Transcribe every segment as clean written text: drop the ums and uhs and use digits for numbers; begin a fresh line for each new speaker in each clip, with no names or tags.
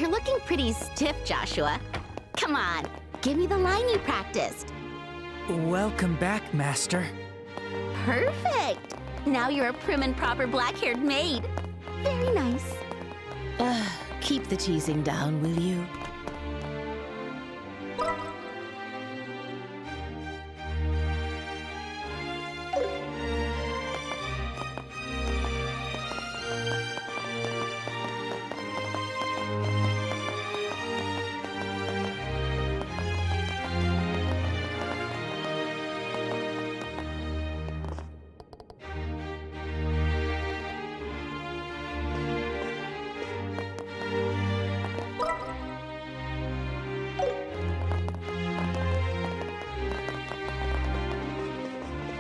You're looking pretty stiff, Joshua. Come on, give me the line you practiced.
Welcome back, Master.
Perfect! Now you're a prim and proper black-haired maid. Very nice.
Keep the teasing down, will you?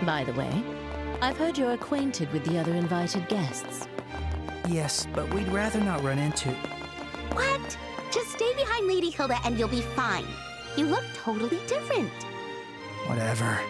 By the way, I've heard you're acquainted with the other invited guests.
Yes, but we'd rather not run into...
What? Just stay behind Lady Hilda and you'll be fine. You look totally different.
Whatever.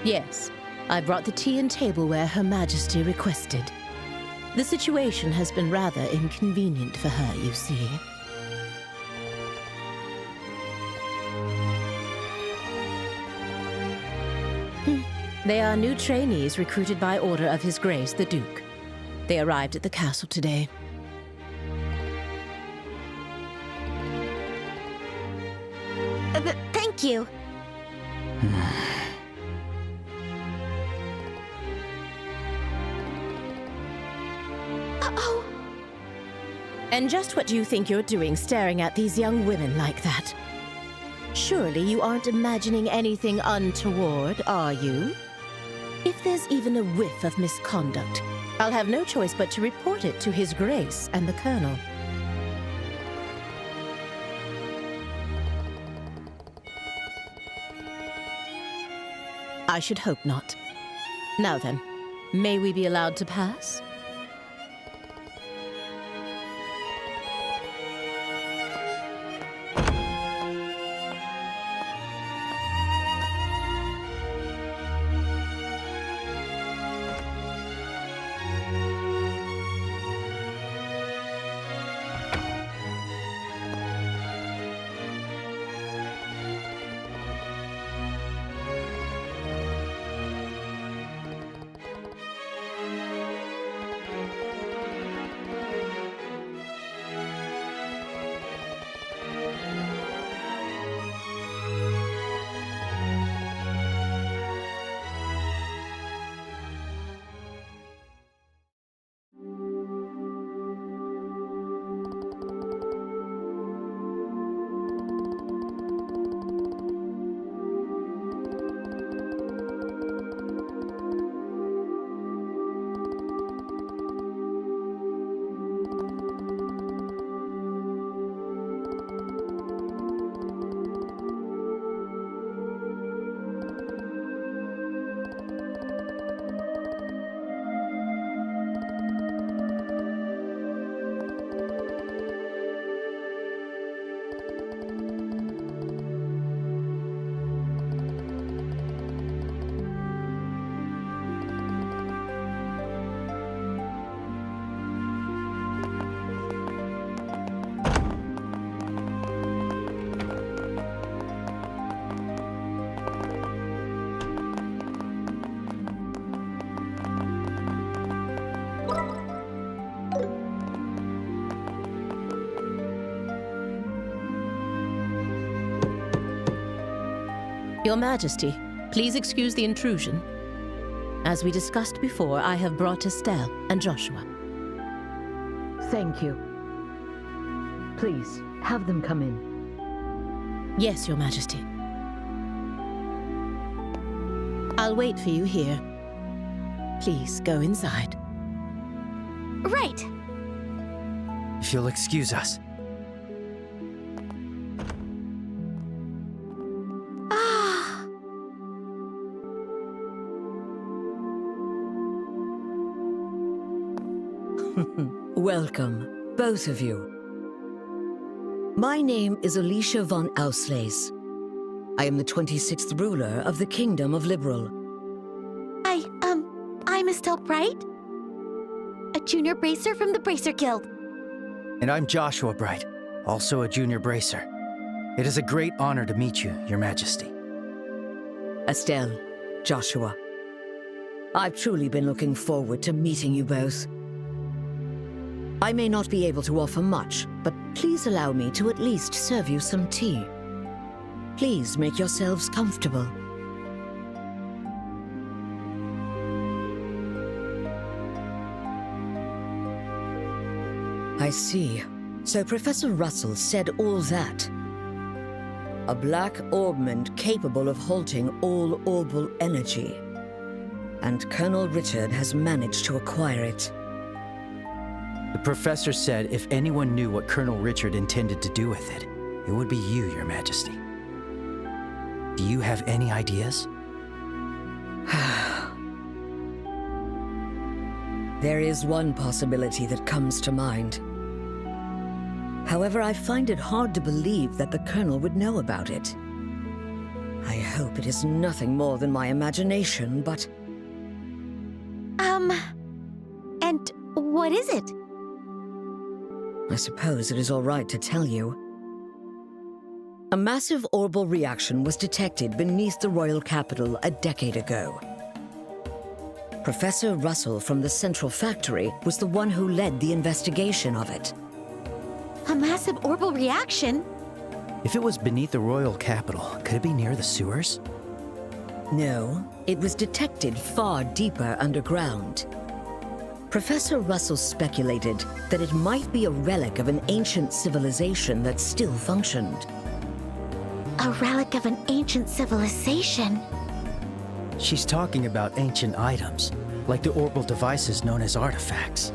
Yes, I brought the tea and tableware Her Majesty requested. The situation has been rather inconvenient for her, you see. They are new trainees recruited by order of His Grace the Duke. They arrived at the castle today.
Thank you.
And just what do you think you're doing staring at these young women like that? Surely you aren't imagining anything untoward, are you? If there's even a whiff of misconduct, I'll have no choice but to report it to His Grace and the Colonel. I should hope not. Now then, may we be allowed to pass? Your Majesty, please excuse the intrusion. As we discussed before, I have brought Estelle and Joshua.
Thank you. Please, have them come in.
Yes, Your Majesty. I'll wait for you here. Please go inside.
Right.
If you'll excuse us.
Ah.
Welcome, both of you. My name is Alicia von Auslese. I am the 26th ruler of the Kingdom of Liberal.
I'm Estelle Bright, a junior bracer from the Bracer Guild.
And I'm Joshua Bright, also a junior bracer. It is a great honor to meet you, Your Majesty.
Estelle, Joshua. I've truly been looking forward to meeting you both. I may not be able to offer much, but please allow me to at least serve you some tea. Please make yourselves comfortable. I see. So Professor Russell said all that. A black orbment capable of halting all orbal energy. And Colonel Richard has managed to acquire it.
The professor said if anyone knew what Colonel Richard intended to do with it, it would be you, Your Majesty. Do you have any ideas?
There is one possibility that comes to mind. However, I find it hard to believe that the Colonel would know about it. I hope it is nothing more than my imagination, but...
And what is it?
I suppose it is all right to tell you. A massive orbal reaction was detected beneath the royal capital a decade ago. Professor Russell from the Central Factory was the one who led the investigation of it.
A massive orbal reaction?
If it was beneath the royal capital, could it be near the sewers?
No, it was detected far deeper underground. Professor Russell speculated that it might be a relic of an ancient civilization that still functioned.
A relic of an ancient civilization.
She's talking about ancient items, like the orbital devices known as artifacts.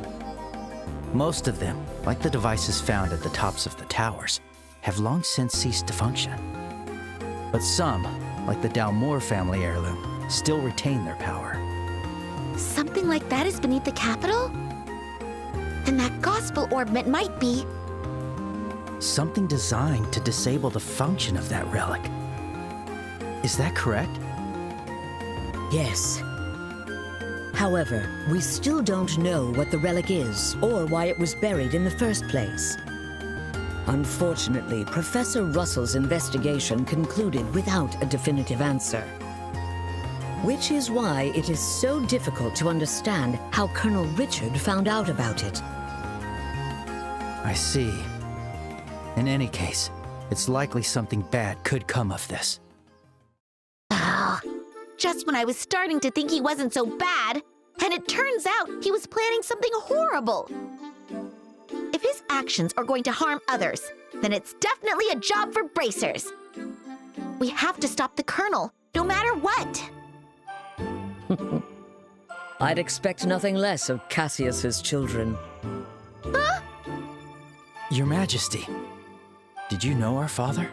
Most of them, like the devices found at the tops of the towers, have long since ceased to function. But some, like the Dalmor family heirloom, still retain their power.
Something like that is beneath the capital? Then that gospel ornament might be...
Something designed to disable the function of that relic. Is that correct?
Yes. However, we still don't know what the relic is or why it was buried in the first place. Unfortunately, Professor Russell's investigation concluded without a definitive answer. Which is why it is so difficult to understand how Colonel Richard found out about it.
I see. In any case, it's likely something bad could come of this.
Oh, just when I was starting to think he wasn't so bad, and it turns out he was planning something horrible. If his actions are going to harm others, then it's definitely a job for bracers. We have to stop the Colonel, no matter what.
I'd expect nothing less of Cassius's children.
Huh?
Your Majesty, did you know our father?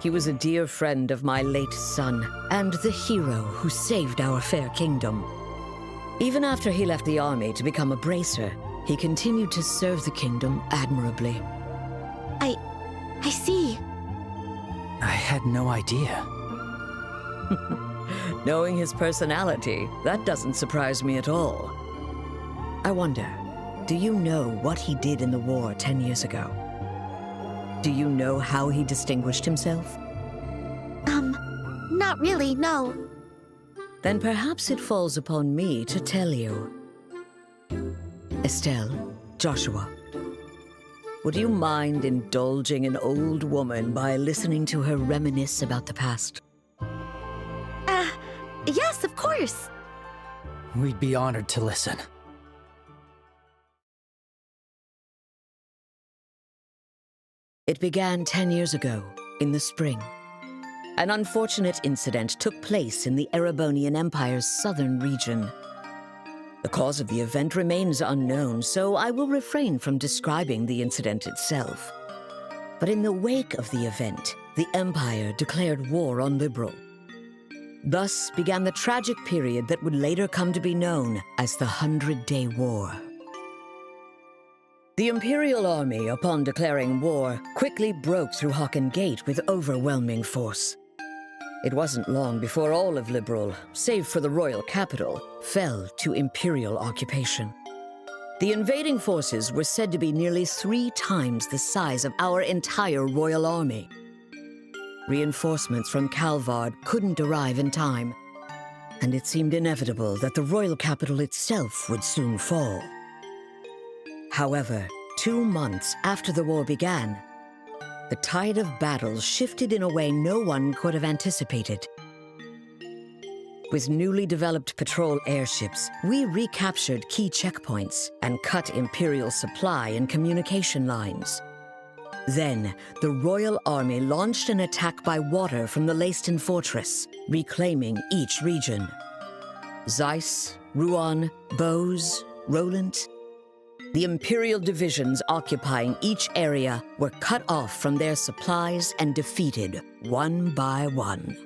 He was a dear friend of my late son, and the hero who saved our fair kingdom. Even after he left the army to become a bracer, he continued to serve the kingdom admirably.
I see.
I had no idea.
Knowing his personality, that doesn't surprise me at all. I wonder, do you know what he did in the war 10 years ago? Do you know how he distinguished himself?
Not really, no.
Then perhaps it falls upon me to tell you. Estelle, Joshua, would you mind indulging an old woman by listening to her reminisce about the past?
Yes, of course.
We'd be honored to listen.
It began 10 years ago, in the spring. An unfortunate incident took place in the Erebonian Empire's southern region. The cause of the event remains unknown, so I will refrain from describing the incident itself. But in the wake of the event, the Empire declared war on Liberl. Thus began the tragic period that would later come to be known as the 100-Day War. The Imperial Army, upon declaring war, quickly broke through Hocken Gate with overwhelming force. It wasn't long before all of Liberl, save for the royal capital, fell to Imperial occupation. The invading forces were said to be nearly 3 times the size of our entire royal army. Reinforcements from Calvard couldn't arrive in time, and it seemed inevitable that the royal capital itself would soon fall. However, 2 months after the war began, the tide of battle shifted in a way no one could have anticipated. With newly developed patrol airships, we recaptured key checkpoints and cut Imperial supply and communication lines. Then, the Royal Army launched an attack by water from the Leiston Fortress, reclaiming each region. Zeiss, Rouen, Bose, Roland. The Imperial divisions occupying each area were cut off from their supplies and defeated one by one.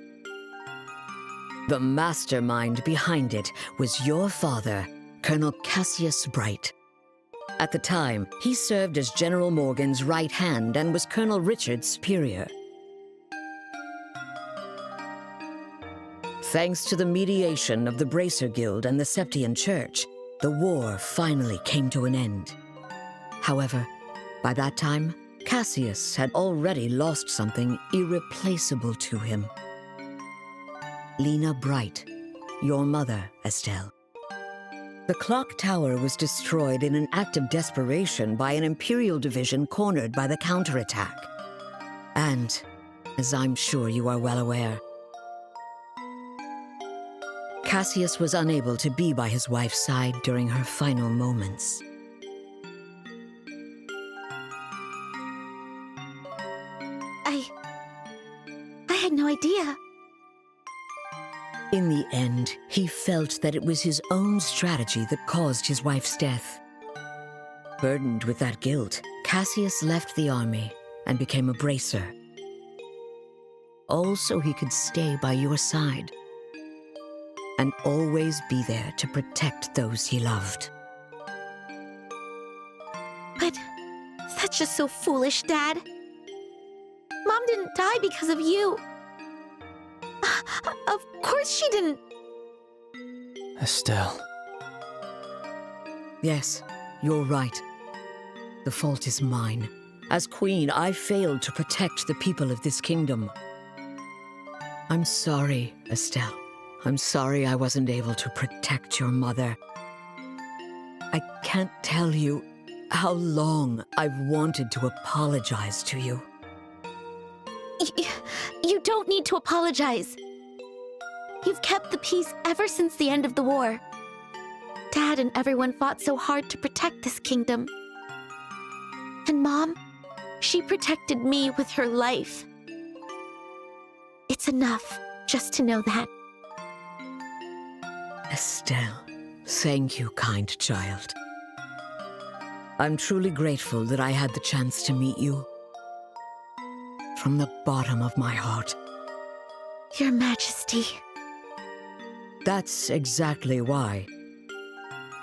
The mastermind behind it was your father, Colonel Cassius Bright. At the time, he served as General Morgan's right hand and was Colonel Richard's superior. Thanks to the mediation of the Bracer Guild and the Septian Church, the war finally came to an end. However, by that time, Cassius had already lost something irreplaceable to him. Lena Bright, your mother, Estelle. The clock tower was destroyed in an act of desperation by an Imperial division cornered by the counterattack. And, as I'm sure you are well aware, Cassius was unable to be by his wife's side during her final moments.
I had no idea.
In the end, he felt that it was his own strategy that caused his wife's death. Burdened with that guilt, Cassius left the army and became a bracer. All so he could stay by your side and always be there to protect those he loved.
But that's just so foolish, Dad. Mom didn't die because of you. Of course she didn't.
Estelle.
Yes, you're right. The fault is mine. As queen, I failed to protect the people of this kingdom. I'm sorry, Estelle. I'm sorry I wasn't able to protect your mother. I can't tell you how long I've wanted to apologize to you.
You don't need to apologize. You've kept the peace ever since the end of the war. Dad and everyone fought so hard to protect this kingdom. And Mom, she protected me with her life. It's enough just to know that.
Estelle, thank you, kind child. I'm truly grateful that I had the chance to meet you. From the bottom of my heart.
Your Majesty.
That's exactly why.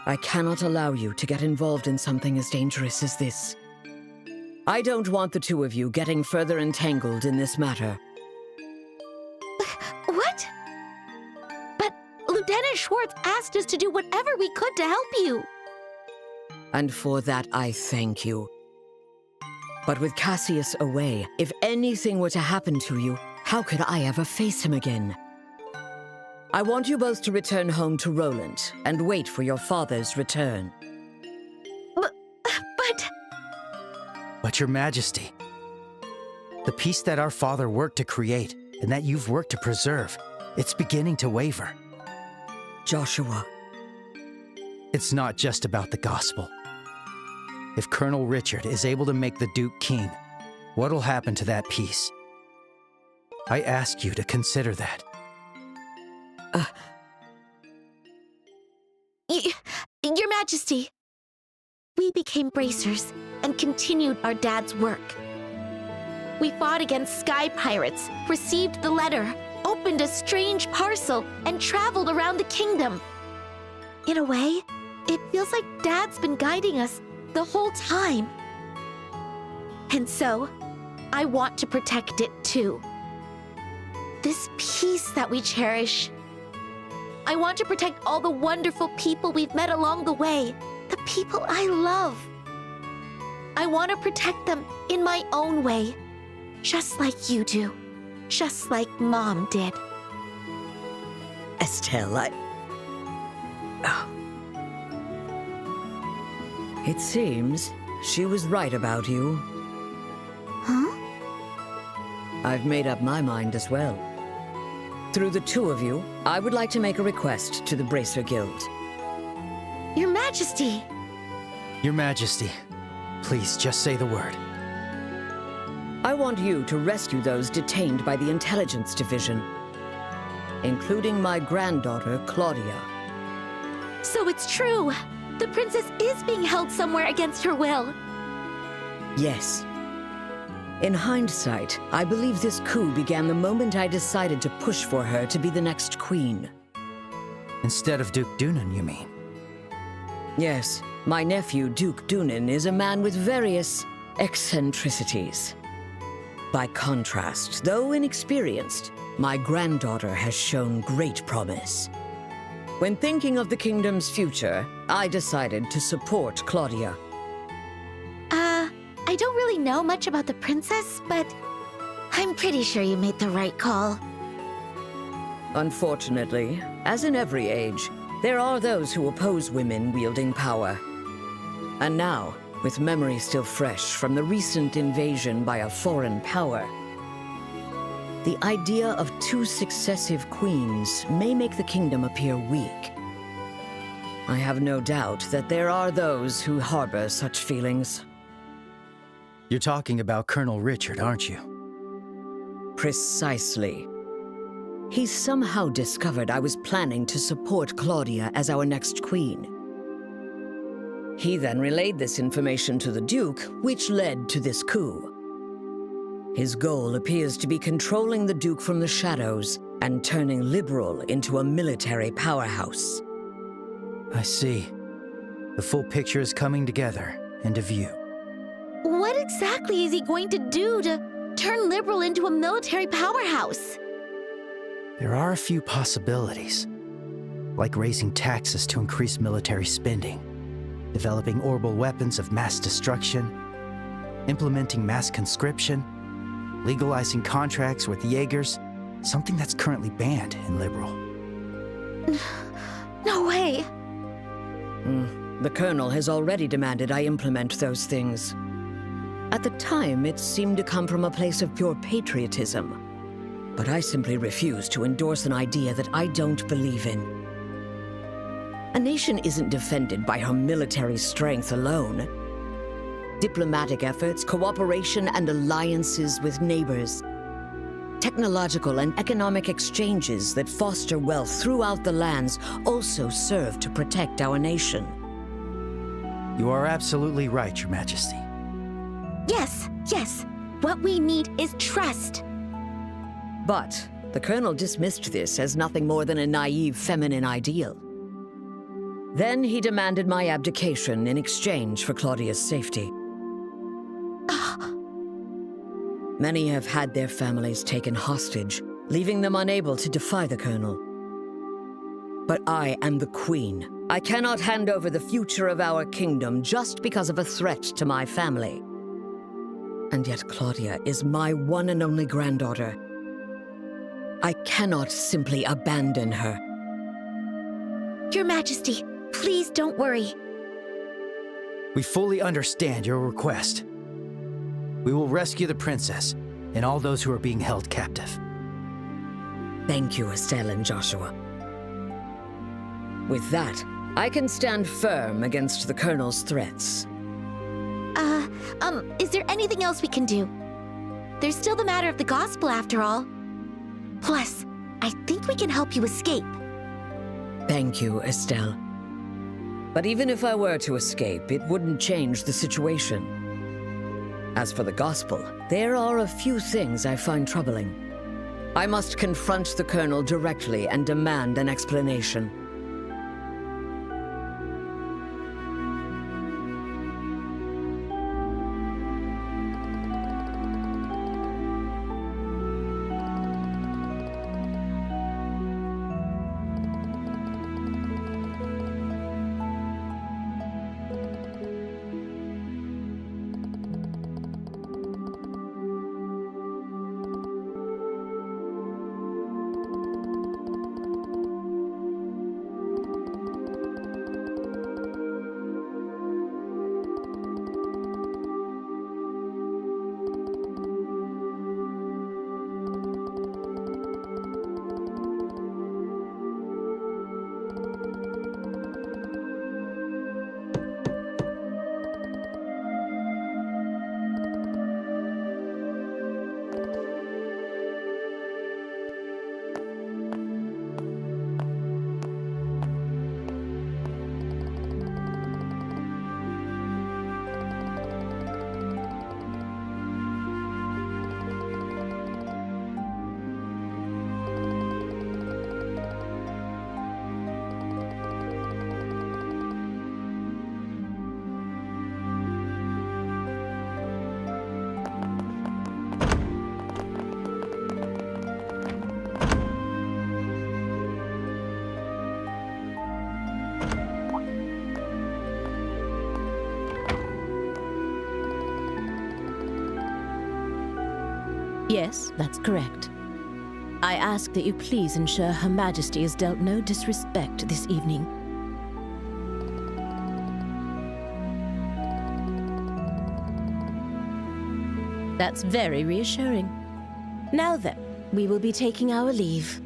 I cannot allow you to get involved in something as dangerous as this. I don't want the two of you getting further entangled in this matter.
What? But Lieutenant Schwartz asked us to do whatever we could to help you.
And for that, I thank you. But with Cassius away, if anything were to happen to you, how could I ever face him again? I want you both to return home to Roland and wait for your father's return.
But Your Majesty, the peace that our father worked to create and that you've worked to preserve, it's beginning to waver.
Joshua.
It's not just about the gospel. If Colonel Richard is able to make the Duke king, what'll happen to that peace? I ask you to consider that.
Your Majesty, we became bracers and continued our dad's work. We fought against sky pirates, received the letter, opened a strange parcel, and traveled around the kingdom. In a way, it feels like Dad's been guiding us the whole time. And so, I want to protect it too. This peace that we cherish. I want to protect all the wonderful people we've met along the way, the people I love. I want to protect them in my own way, just like you do, just like Mom did.
Estelle, It seems she was right about you.
Huh?
I've made up my mind as well. Through the two of you, I would like to make a request to the Bracer Guild.
Your Majesty!
Your Majesty, please just say the word.
I want you to rescue those detained by the Intelligence Division, including my granddaughter, Claudia.
So it's true! The princess is being held somewhere against her will.
Yes. In hindsight, I believe this coup began the moment I decided to push for her to be the next queen.
Instead of Duke Dunan, you mean?
Yes, my nephew, Duke Dunan, is a man with various eccentricities. By contrast, though inexperienced, my granddaughter has shown great promise. When thinking of the kingdom's future, I decided to support Claudia.
I don't really know much about the princess, but I'm pretty sure you made the right call.
Unfortunately, as in every age, there are those who oppose women wielding power. And now, with memory still fresh from the recent invasion by a foreign power, the idea of 2 successive queens may make the kingdom appear weak. I have no doubt that there are those who harbor such feelings.
You're talking about Colonel Richard, aren't you?
Precisely. He somehow discovered I was planning to support Claudia as our next queen. He then relayed this information to the Duke, which led to this coup. His goal appears to be controlling the Duke from the shadows and turning Liberl into a military powerhouse.
I see. The full picture is coming together into view.
What exactly is he going to do to turn Liberl into a military powerhouse?
There are a few possibilities, like raising taxes to increase military spending, developing orbital weapons of mass destruction, implementing mass conscription, legalizing contracts with Jaegers, something that's currently banned in Liberl.
No way.
The Colonel has already demanded I implement those things. At the time, it seemed to come from a place of pure patriotism. But I simply refuse to endorse an idea that I don't believe in. A nation isn't defended by her military strength alone. Diplomatic efforts, cooperation, and alliances with neighbors. Technological and economic exchanges that foster wealth throughout the lands also serve to protect our nation.
You are absolutely right, Your Majesty.
Yes, yes. What we need is trust.
But the Colonel dismissed this as nothing more than a naive feminine ideal. Then he demanded my abdication in exchange for Claudia's safety. Many have had their families taken hostage, leaving them unable to defy the Colonel. But I am the Queen. I cannot hand over the future of our kingdom just because of a threat to my family. And yet Claudia is my one and only granddaughter. I cannot simply abandon her.
Your Majesty, please don't worry.
We fully understand your request. We will rescue the princess and all those who are being held captive.
Thank you, Estelle and Joshua. With that, I can stand firm against the Colonel's threats.
Is there anything else we can do? There's still the matter of the gospel after all. Plus, I think we can help you escape.
Thank you, Estelle. But even if I were to escape, it wouldn't change the situation. As for the gospel, there are a few things I find troubling. I must confront the Colonel directly and demand an explanation.
Yes, that's correct. I ask that you please ensure Her Majesty is dealt no disrespect this evening. That's very reassuring. Now then, we will be taking our leave.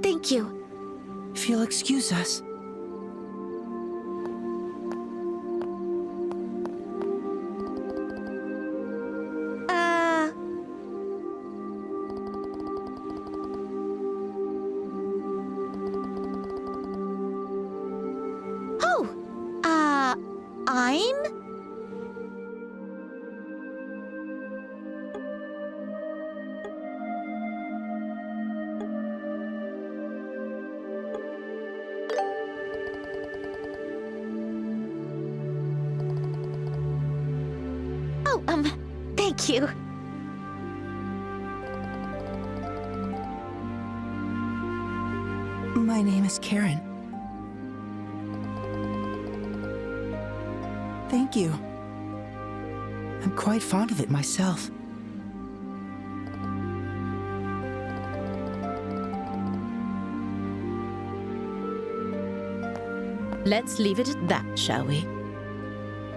Thank you.
If you'll excuse us.
I'm? Oh, thank you.
My name is Karen. Thank you. I'm quite fond of it myself.
Let's leave it at that, shall we?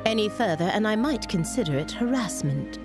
Any further, and I might consider it harassment.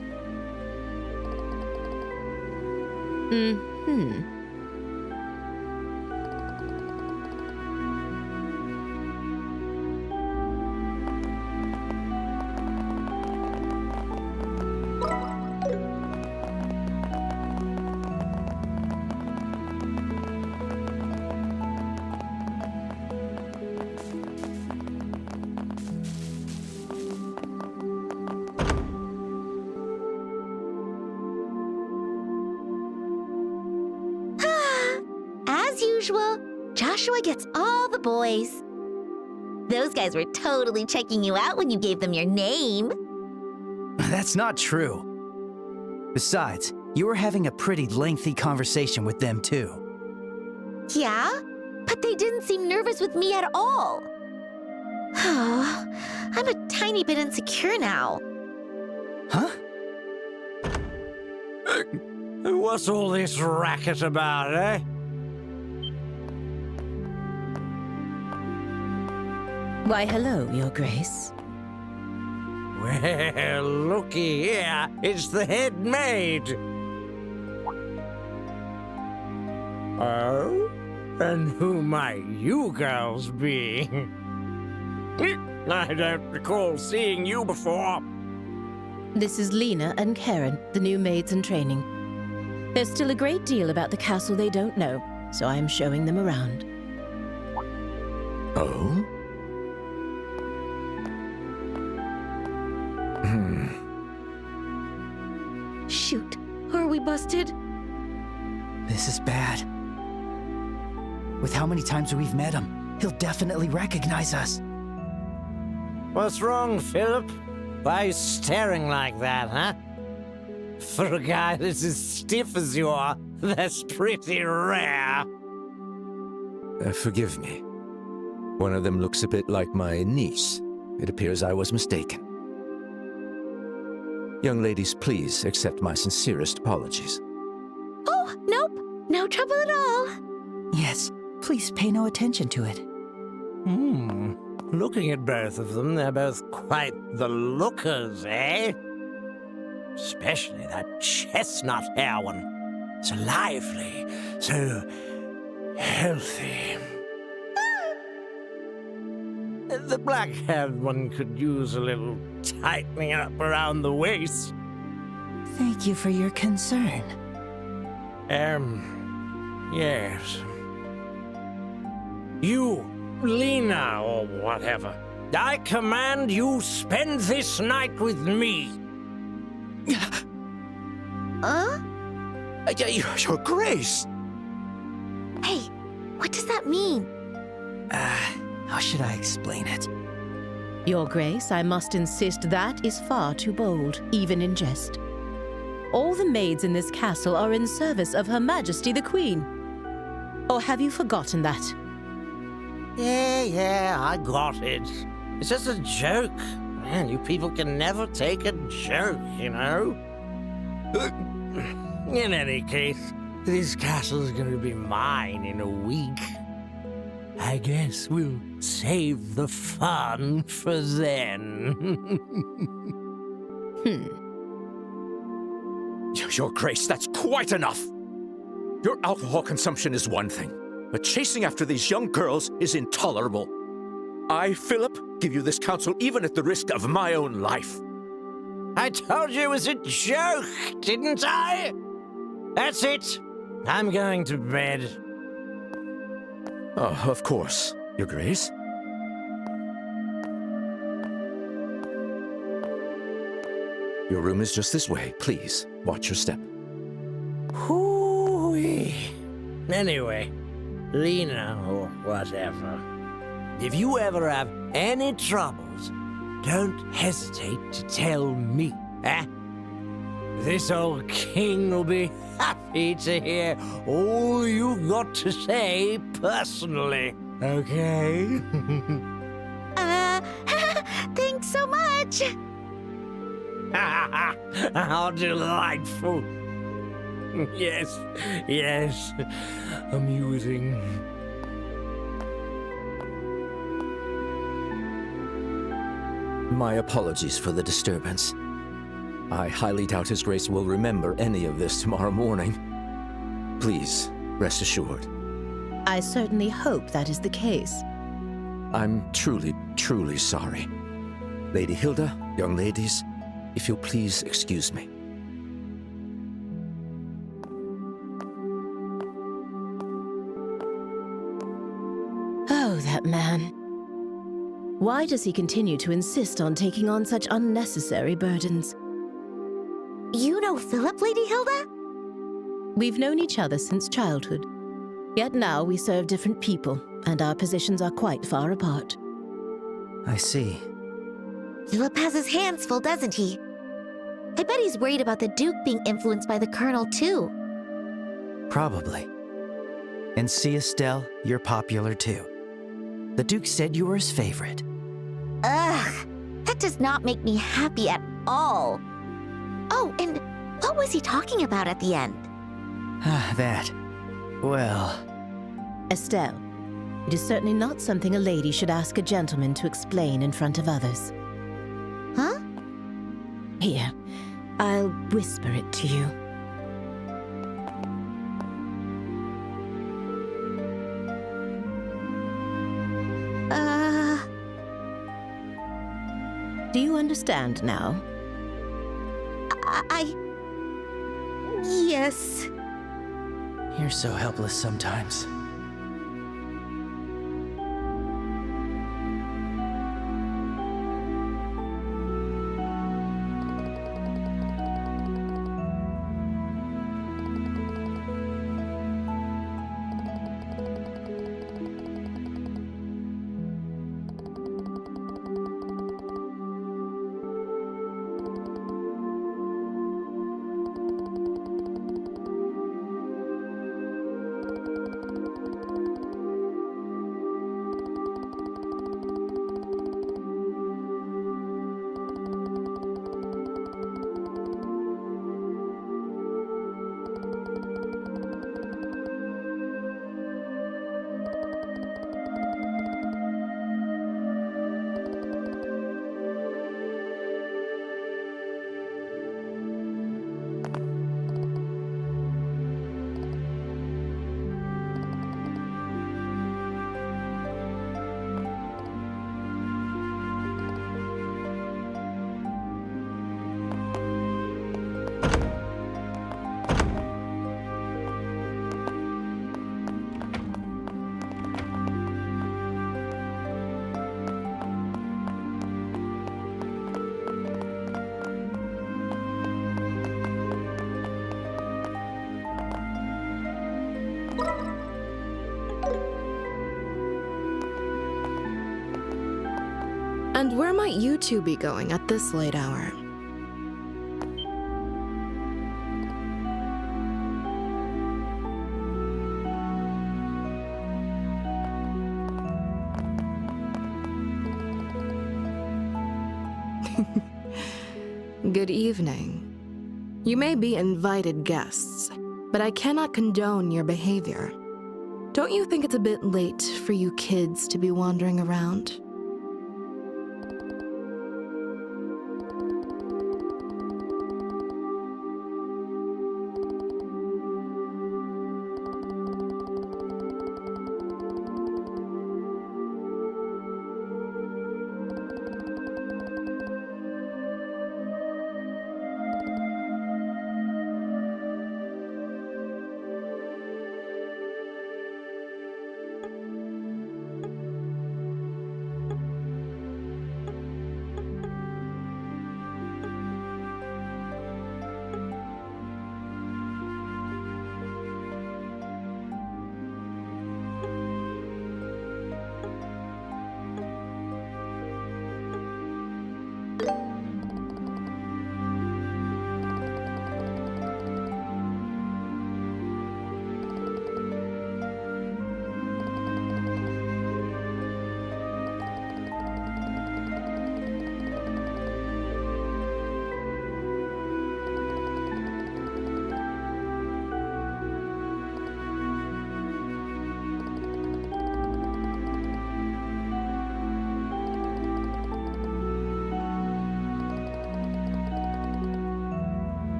As usual, Joshua gets all the boys. Those guys were totally checking you out when you gave them your name.
That's not true. Besides, you were having a pretty lengthy conversation with them, too.
Yeah, but they didn't seem nervous with me at all. Oh, I'm a tiny bit insecure now.
Huh?
What's all this racket about, eh?
Why, hello, Your Grace.
Well, looky here. It's the head maid. Oh? And who might you girls be? I don't recall seeing you before.
This is Lena and Karen, the new maids in training. There's still a great deal about the castle they don't know, so I am showing them around.
Oh?
Shoot, are we busted?
This is bad. With how many times we've met him, he'll definitely recognize us.
What's wrong, Philip? Why are you staring like that, huh? For a guy that's as stiff as you are, that's pretty rare.
Forgive me. One of them looks a bit like my niece. It appears I was mistaken. Young ladies, please accept my sincerest apologies.
Oh, nope, no trouble at all.
Yes, please pay no attention to it.
Looking at both of them, they're both quite the lookers, eh? Especially that chestnut hair one. So lively, so healthy. The black-haired one could use a little tightening up around the waist.
Thank you for your concern.
Yes. You, Lena, or whatever. I command you spend this night with me.
Your Grace!
Hey, what does that mean?
How should I explain it?
Your Grace, I must insist that is far too bold, even in jest. All the maids in this castle are in service of Her Majesty the Queen. Or have you forgotten that?
Yeah, I got it. It's just a joke. Man, you people can never take a joke, you know? In any case, this castle's gonna be mine in a week. I guess we'll save the fun for then.
Your Grace, that's quite enough! Your alcohol consumption is one thing, but chasing after these young girls is intolerable. I, Philip, give you this counsel even at the risk of my own life.
I told you it was a joke, didn't I? That's it. I'm going to bed.
Oh, of course, Your Grace. Your room is just this way. Please, watch your step.
Hooey. Anyway, Lena or whatever, if you ever have any troubles, don't hesitate to tell me, eh? This old king will be happy to hear all you've got to say personally, okay?
Thanks so much.
How delightful. Yes, yes, amusing.
My apologies for the disturbance. I highly doubt His Grace will remember any of this tomorrow morning. Please, rest assured.
I certainly hope that is the case.
I'm truly, truly sorry. Lady Hilda, young ladies, if you'll please excuse me.
Oh, that man. Why does he continue to insist on taking on such unnecessary burdens?
You know Philip, Lady Hilda?
We've known each other since childhood. Yet now we serve different people, and our positions are quite far apart.
I see.
Philip has his hands full, doesn't he? I bet he's worried about the Duke being influenced by the Colonel, too.
Probably. And see, Estelle, you're popular too. The Duke said you were his favorite.
Ugh, that does not make me happy at all. Oh, and what was he talking about at the end?
That. Well,
Estelle, it is certainly not something a lady should ask a gentleman to explain in front of others.
Huh?
Here, I'll whisper it to you. Do you understand now?
Yes.
you're so helpless sometimes.
And where might you two be going at this late hour? Good evening. You may be invited guests, but I cannot condone your behavior. Don't you think it's a bit late for you kids to be wandering around?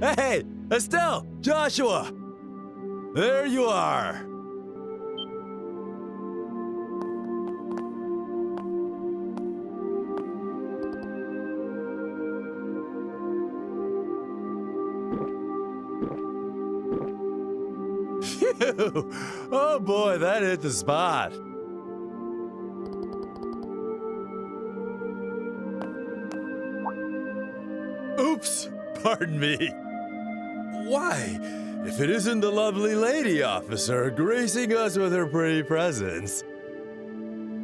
Hey, Estelle! Joshua! There you are! Phew! Oh boy, that hit the spot. Oops! Pardon me. Why, if it isn't the lovely lady officer gracing us with her pretty presence?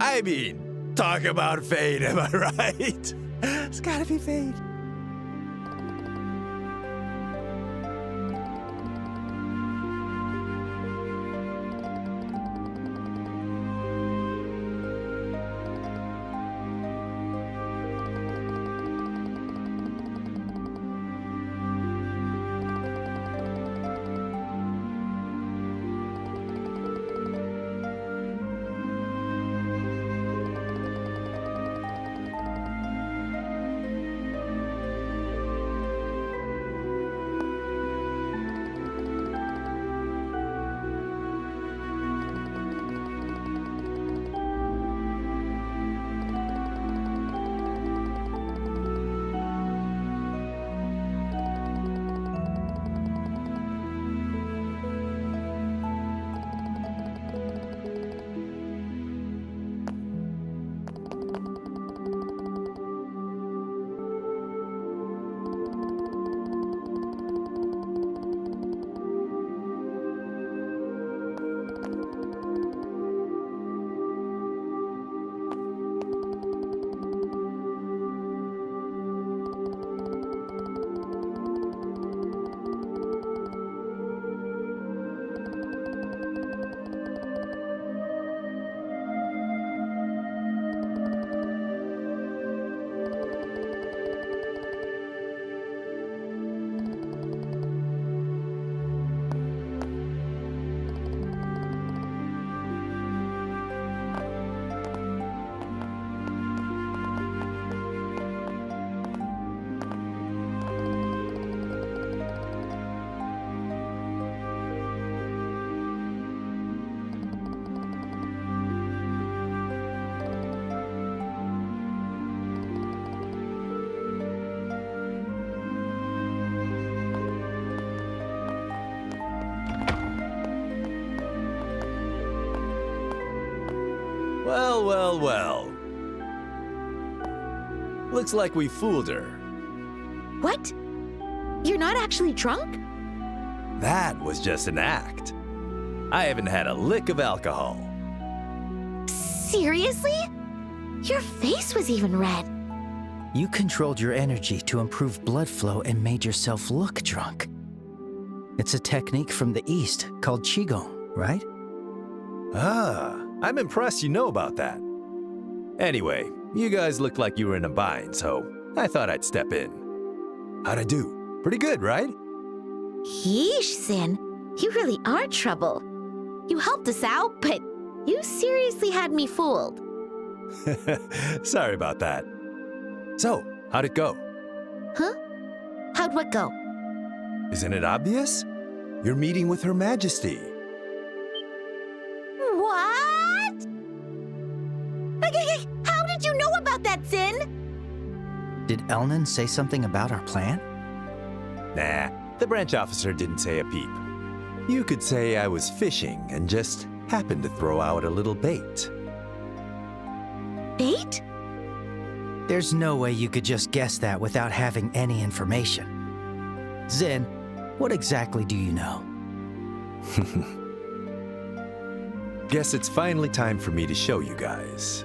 I mean, talk about fate, am I right? It's gotta be fate. Well, well, well. Looks like we fooled her.
What? You're not actually drunk?
That was just an act. I haven't had a lick of alcohol.
Seriously? Your face was even red.
You controlled your energy to improve blood flow and made yourself look drunk. It's a technique from the East called Qigong, right?
Ah, I'm impressed you know about that. Anyway, you guys looked like you were in a bind, so I thought I'd step in. How'd I do? Pretty good, right?
Yeesh, Sin. You really are trouble. You helped us out, but you seriously had me fooled.
Sorry about that. So, how'd it go?
Huh? How'd what go?
Isn't it obvious? You're meeting with Her Majesty.
What? How did you know about that, Sin?
Did Elnan say something about our plan?
Nah, the branch officer didn't say a peep. You could say I was fishing and just happened to throw out a little bait.
Bait?
There's no way you could just guess that without having any information. Zin, what exactly do you know?
Guess it's finally time for me to show you guys.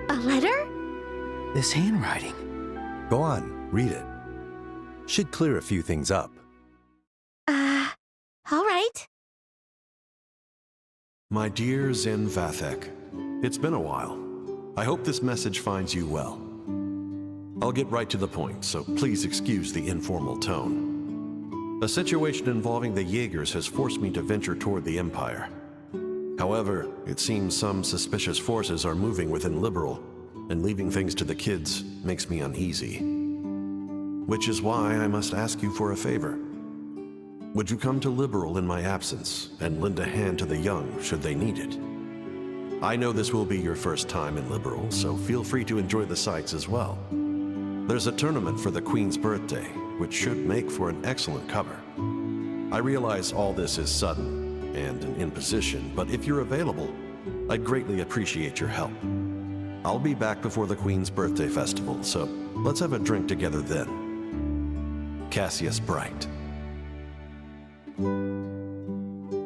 A letter?
This handwriting.
Go on, read it. Should clear a few things up.
All right.
My dear Zin Vathek, it's been a while. I hope this message finds you well. I'll get right to the point, so please excuse the informal tone. A situation involving the Jaegers has forced me to venture toward the Empire. However, it seems some suspicious forces are moving within Liberl, and leaving things to the kids makes me uneasy. Which is why I must ask you for a favor. Would you come to Liberal in my absence and lend a hand to the young should they need it? I know this will be your first time in Liberal, so feel free to enjoy the sights as well. There's a tournament for the Queen's birthday, which should make for an excellent cover. I realize all this is sudden and an imposition, but if you're available, I'd greatly appreciate your help. I'll be back before the Queen's birthday festival, so let's have a drink together then. Cassius Bright.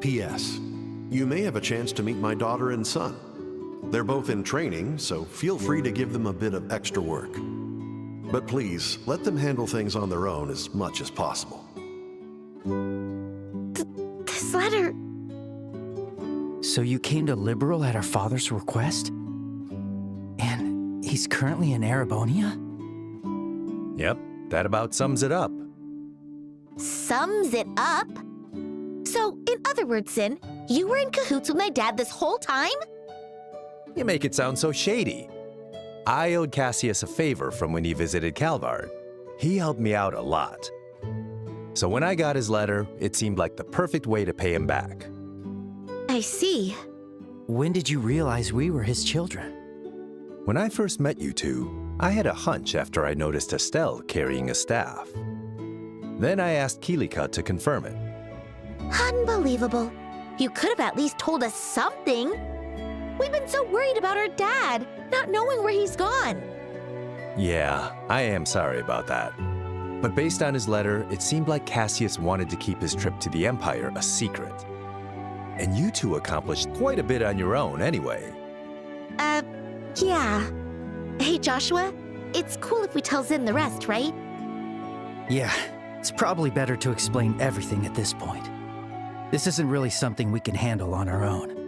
P.S. You may have a chance to meet my daughter and son. They're both in training, so feel free to give them a bit of extra work. But please, let them handle things on their own as much as possible.
This letter...
So you came to Liberal at our father's request? And he's currently in Erebonia?
Yep, that about sums it up.
Sums it up? So, in other words, Sin, you were in cahoots with my dad this whole time?
You make it sound so shady. I owed Cassius a favor from when he visited Calvard. He helped me out a lot. So when I got his letter, it seemed like the perfect way to pay him back.
I see.
When did you realize we were his children?
When I first met you two, I had a hunch after I noticed Estelle carrying a staff. Then I asked Keelika to confirm it.
Unbelievable. You could have at least told us something. We've been so worried about our dad, not knowing where he's gone.
Yeah, I am sorry about that. But based on his letter, it seemed like Cassius wanted to keep his trip to the Empire a secret. And you two accomplished quite a bit on your own anyway.
Yeah. Hey, Joshua, it's cool if we tell Zin the rest, right?
Yeah, it's probably better to explain everything at this point. This isn't really something we can handle on our own.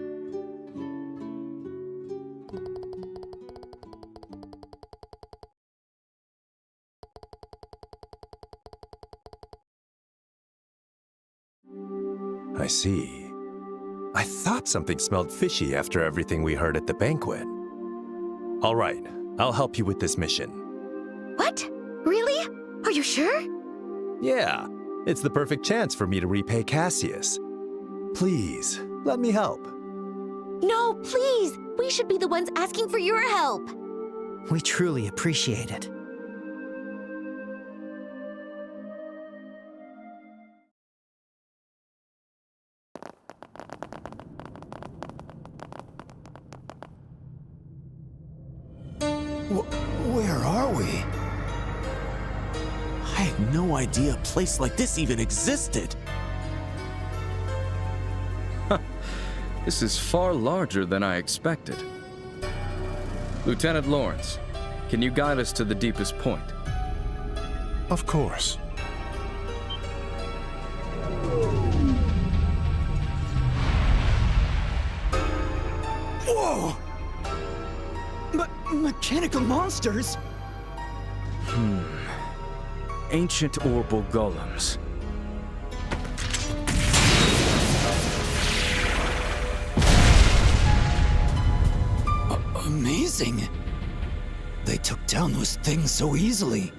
I see. I thought something smelled fishy after everything we heard at the banquet. All right, I'll help you with this mission.
What? Really? Are you sure?
Yeah, it's the perfect chance for me to repay Cassius. Please, let me help.
No, please. We should be the ones asking for your help.
We truly appreciate it.
Where are we? I had no idea a place like this even existed.
This is far larger than I expected. Lieutenant Lawrence, can you guide us to the deepest point?
Of course.
Whoa! Mechanical monsters?
Ancient Orbal Golems.
Amazing. They took down those things so easily.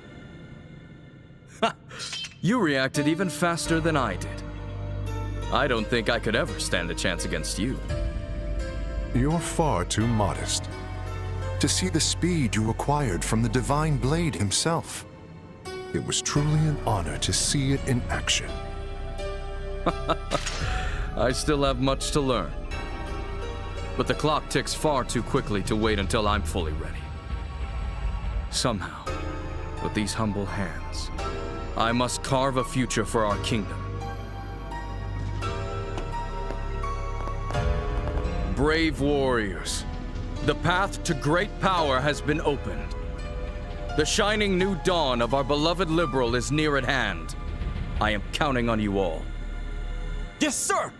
You reacted even faster than I did. I don't think I could ever stand a chance against you.
You're far too modest. To see the speed you acquired from the Divine Blade himself. It was truly an honor to see it in action.
I still have much to learn. But the clock ticks far too quickly to wait until I'm fully ready. Somehow, with these humble hands, I must carve a future for our kingdom. Brave warriors, the path to great power has been opened. The shining new dawn of our beloved Liberal is near at hand. I am counting on you all.
Yes, sir!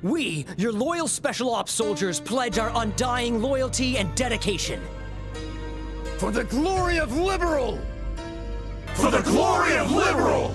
We, your loyal Special Ops soldiers, pledge our undying loyalty and dedication.
For the glory of Liberal! For the glory of Liberal!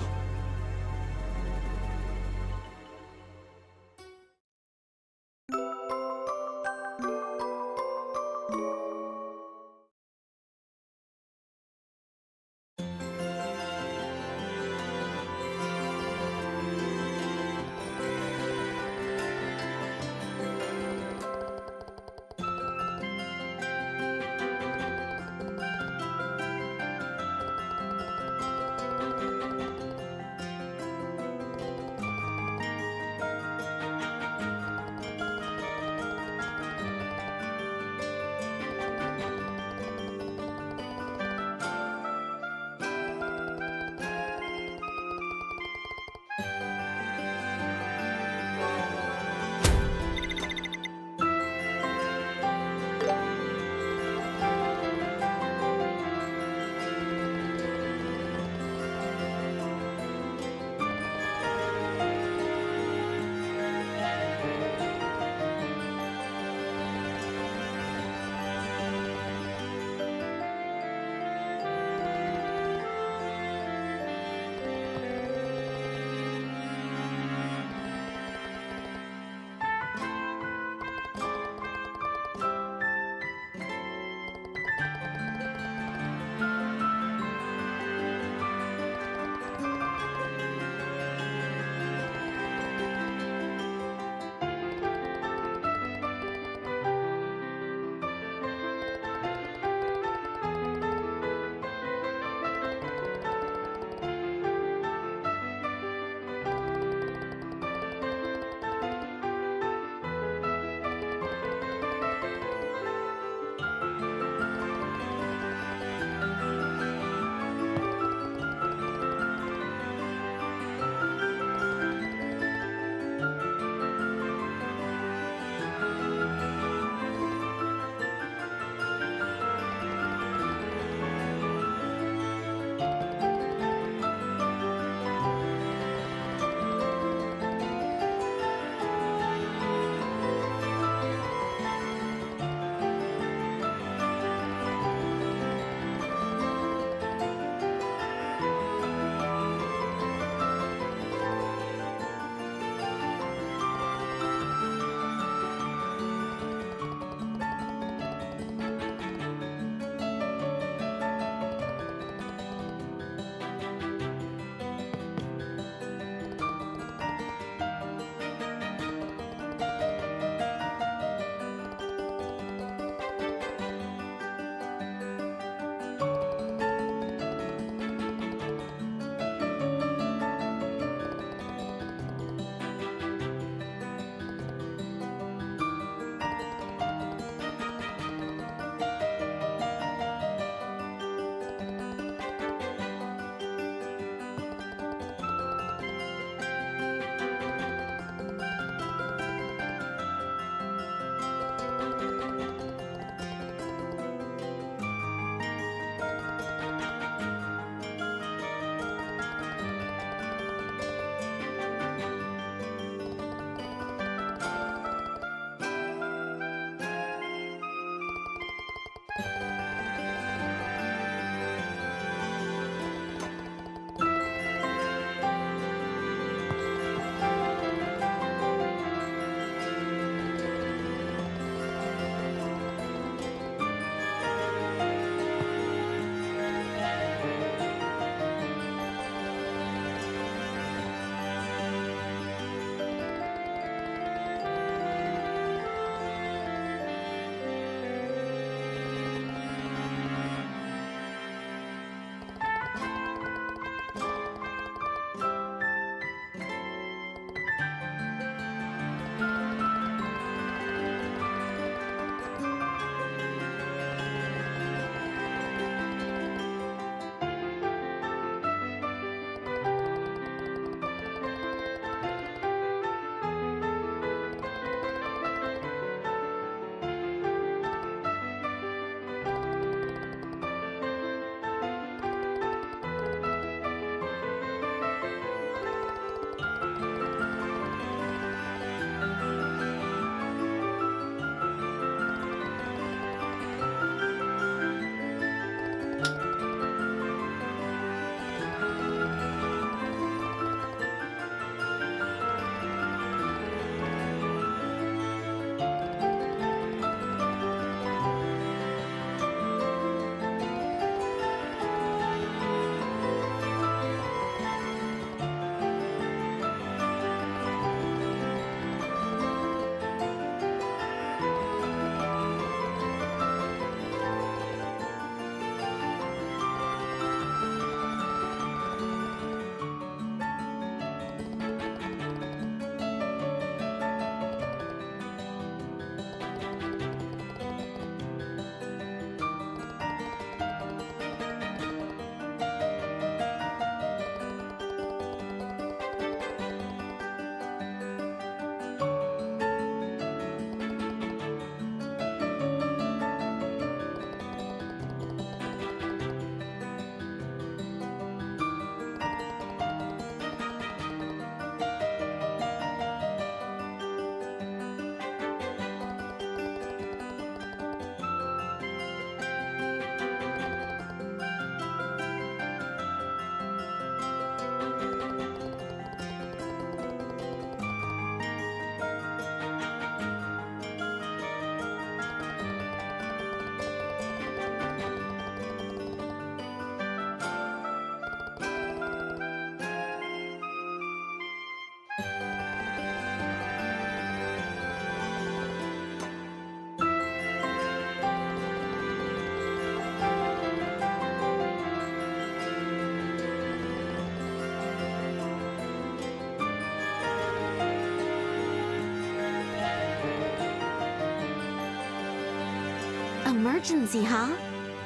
Emergency, huh?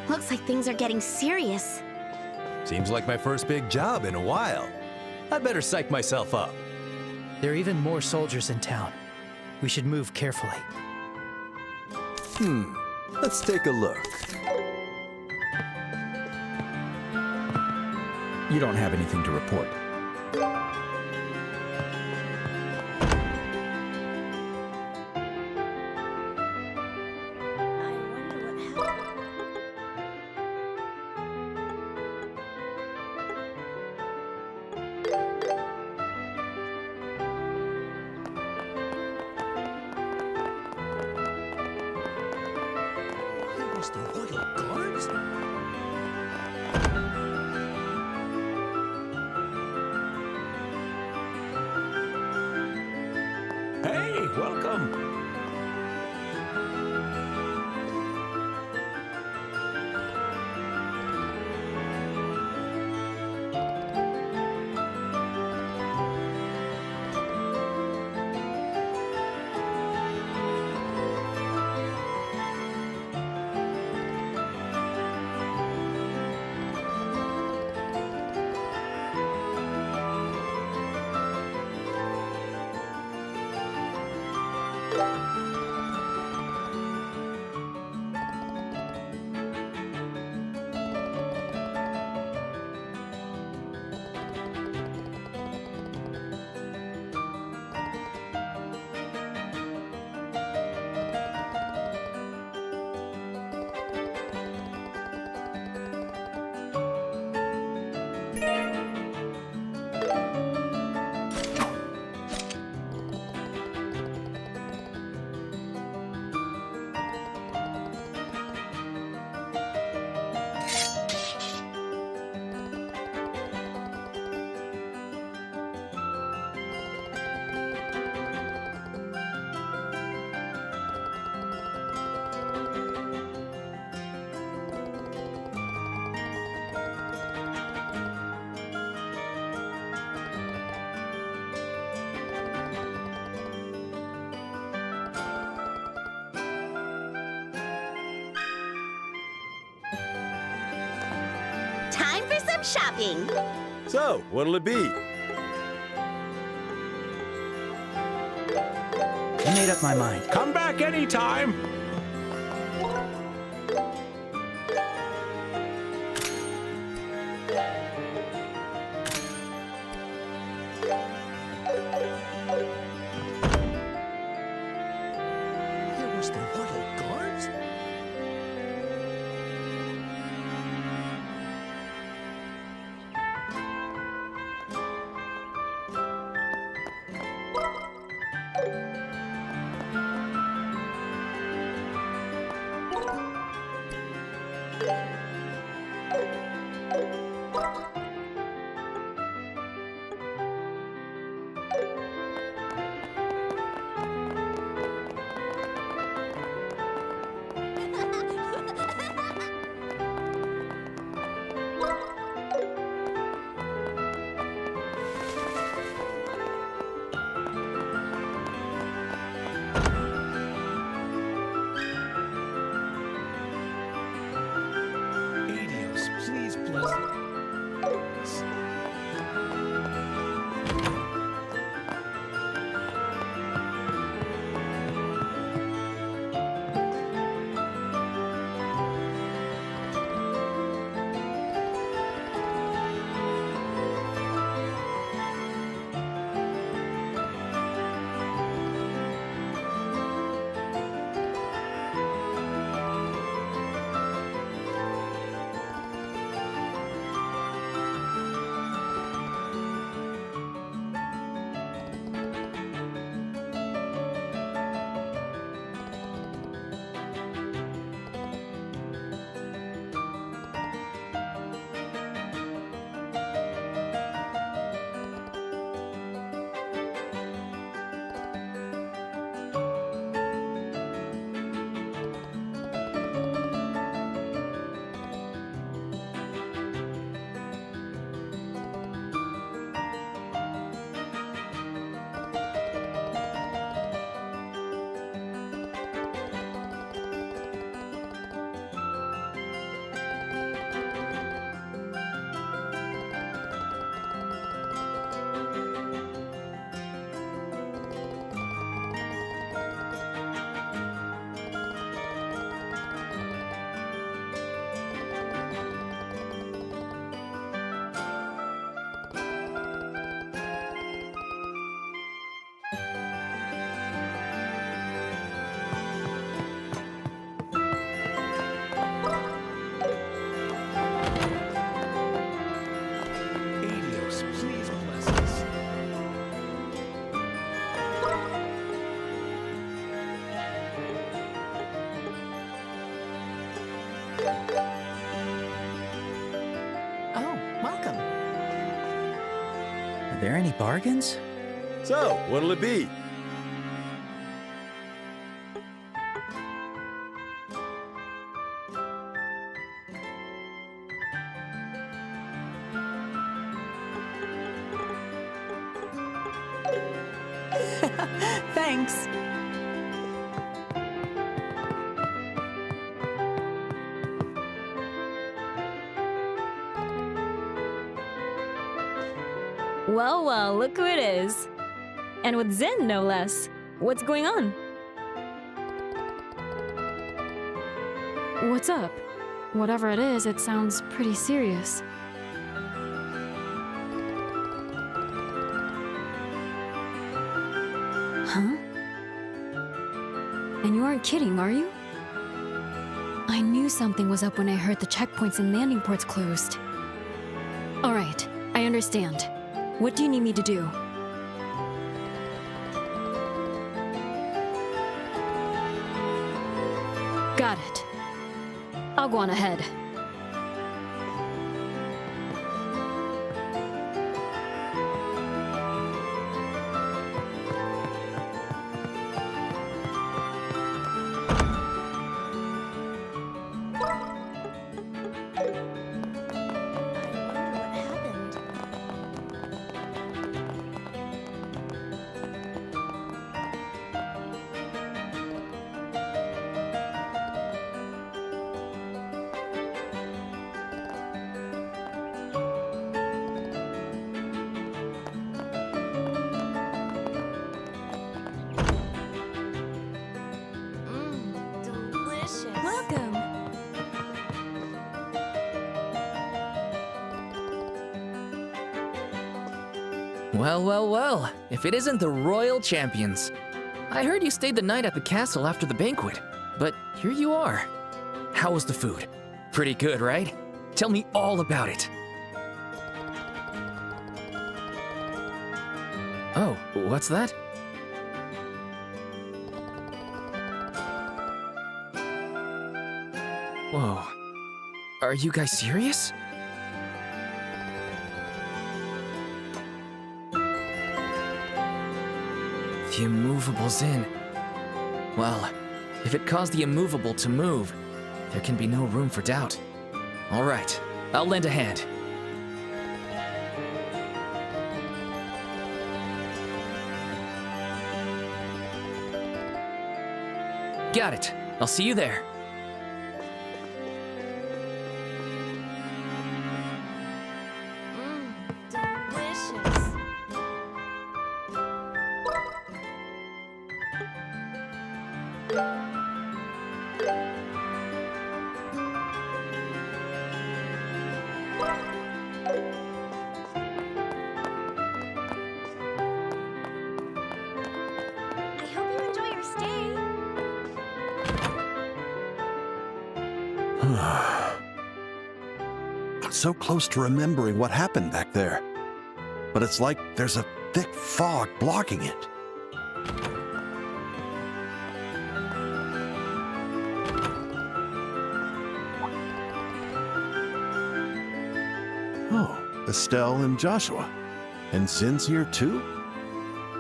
Looks like things are getting serious.
Seems like my first big job in a while. I'd better psych myself up.
There are even more soldiers in town. We should move carefully.
Let's take a look.
You don't have anything to report.
The Royal Guards?
Hey, welcome.
Time for some shopping.
So, what'll it be?
I made up my mind.
Come back anytime.
There was the Royal Guards?
Oh, welcome. Are there any bargains?
So, what'll it be?
Thanks.
Well, well, look who it is. And with Zen, no less. What's going on?
What's up? Whatever it is, it sounds pretty serious. Huh? And you aren't kidding, are you? I knew something was up when I heard the checkpoints and landing ports closed. Alright, I understand. What do you need me to do? Got it. I'll go on ahead.
Welcome.
Well, well, well. If it isn't the Royal Champions. I heard you stayed the night at the castle after the banquet, but here you are. How was the food? Pretty good, right? Tell me all about it. Oh, what's that? Whoa. Are you guys serious? The immovable Zin. Well, if it caused the immovable to move, there can be no room for doubt. All right, I'll lend a hand. Got it. I'll see you there.
Delicious.
I hope you enjoy your stay.
I'm so close to remembering what happened back there. But it's like there's a thick fog blocking it. Oh, Estelle and Joshua. And Zin's here too?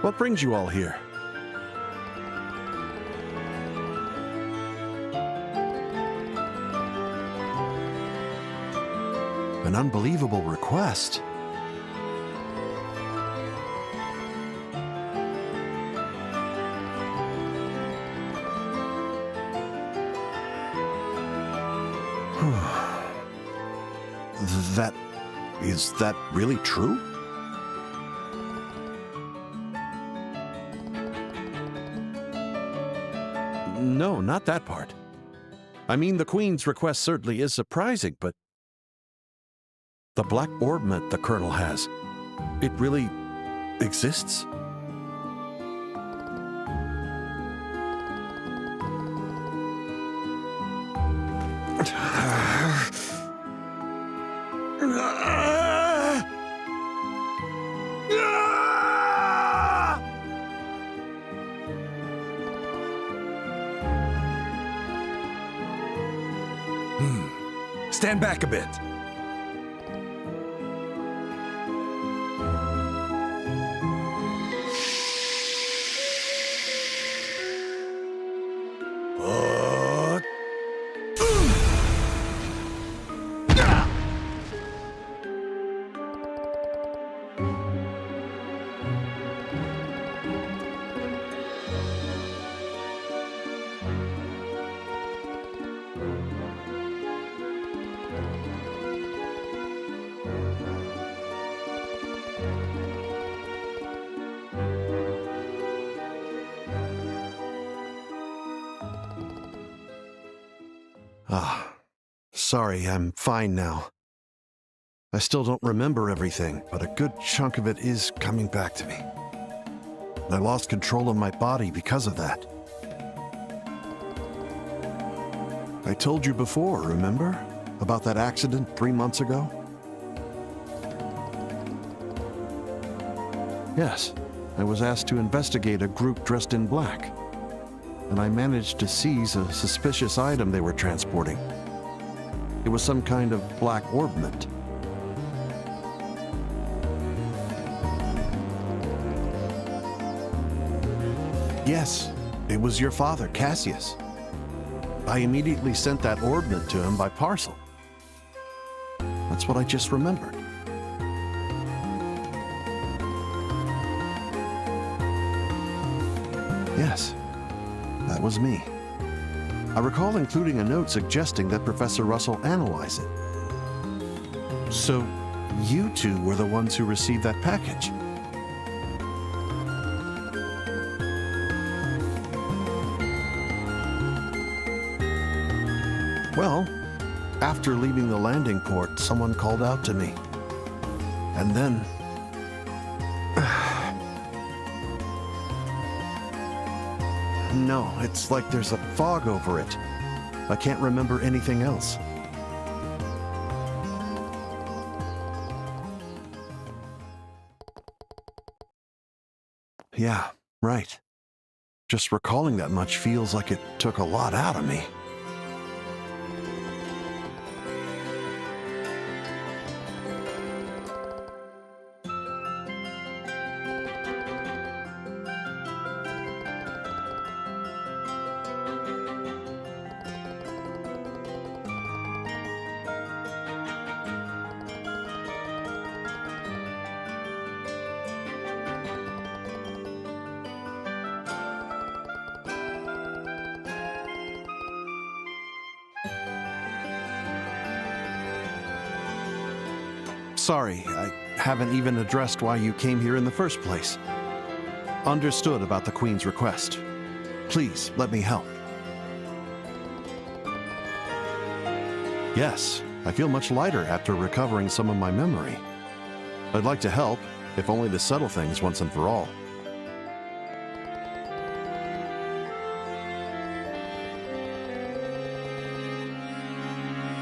What brings you all here? An unbelievable request. Is that really true? No, not that part. I mean, the Queen's request certainly is surprising, but the black orbment the Colonel has, it really exists?
Stand back a bit.
Sorry, I'm fine now. I still don't remember everything, but a good chunk of it is coming back to me. I lost control of my body because of that. I told you before, remember? About that accident 3 months ago? Yes, I was asked to investigate a group dressed in black, and I managed to seize a suspicious item they were transporting. It was some kind of black orbment. Yes, it was your father, Cassius. I immediately sent that orbment to him by parcel. That's what I just remembered. Yes, that was me. I recall including a note suggesting that Professor Russell analyze it. So, you two were the ones who received that package. Well, after leaving the landing port, someone called out to me. And then... No, it's like there's a fog over it. I can't remember anything else. Yeah, right. Just recalling that much feels like it took a lot out of me. Sorry, I haven't even addressed why you came here in the first place. Understood about the Queen's request. Please, let me help. Yes, I feel much lighter after recovering some of my memory. I'd like to help, if only to settle things once and for all.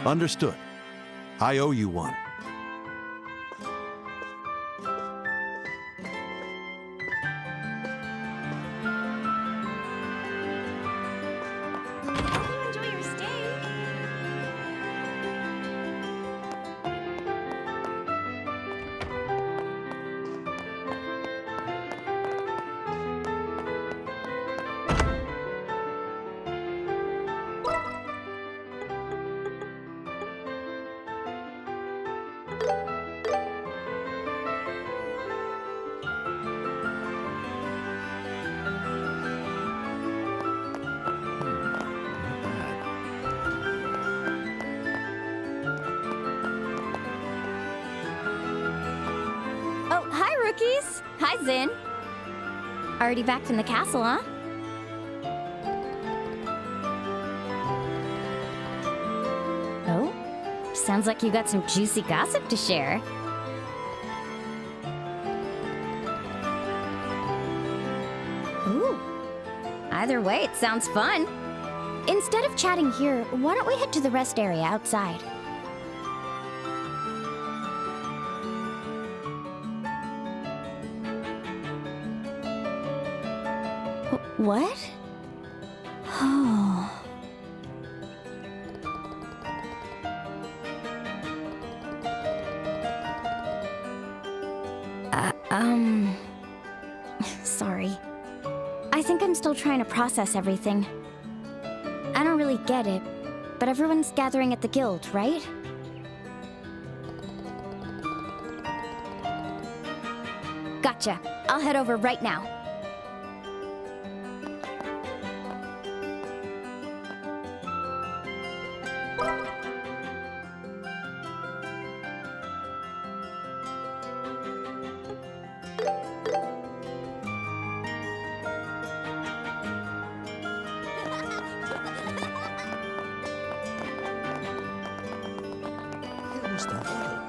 Understood. I owe you one.
Rookies! Hi, Zin. Already back from the castle, huh? Oh? Sounds like you got some juicy gossip to share. Ooh. Either way, it sounds fun. Instead of chatting here, why don't we head to the rest area outside? What? Oh. still trying to process everything. I don't really get it, but everyone's gathering at the guild, right? Gotcha. I'll head over right now.
Who's the royal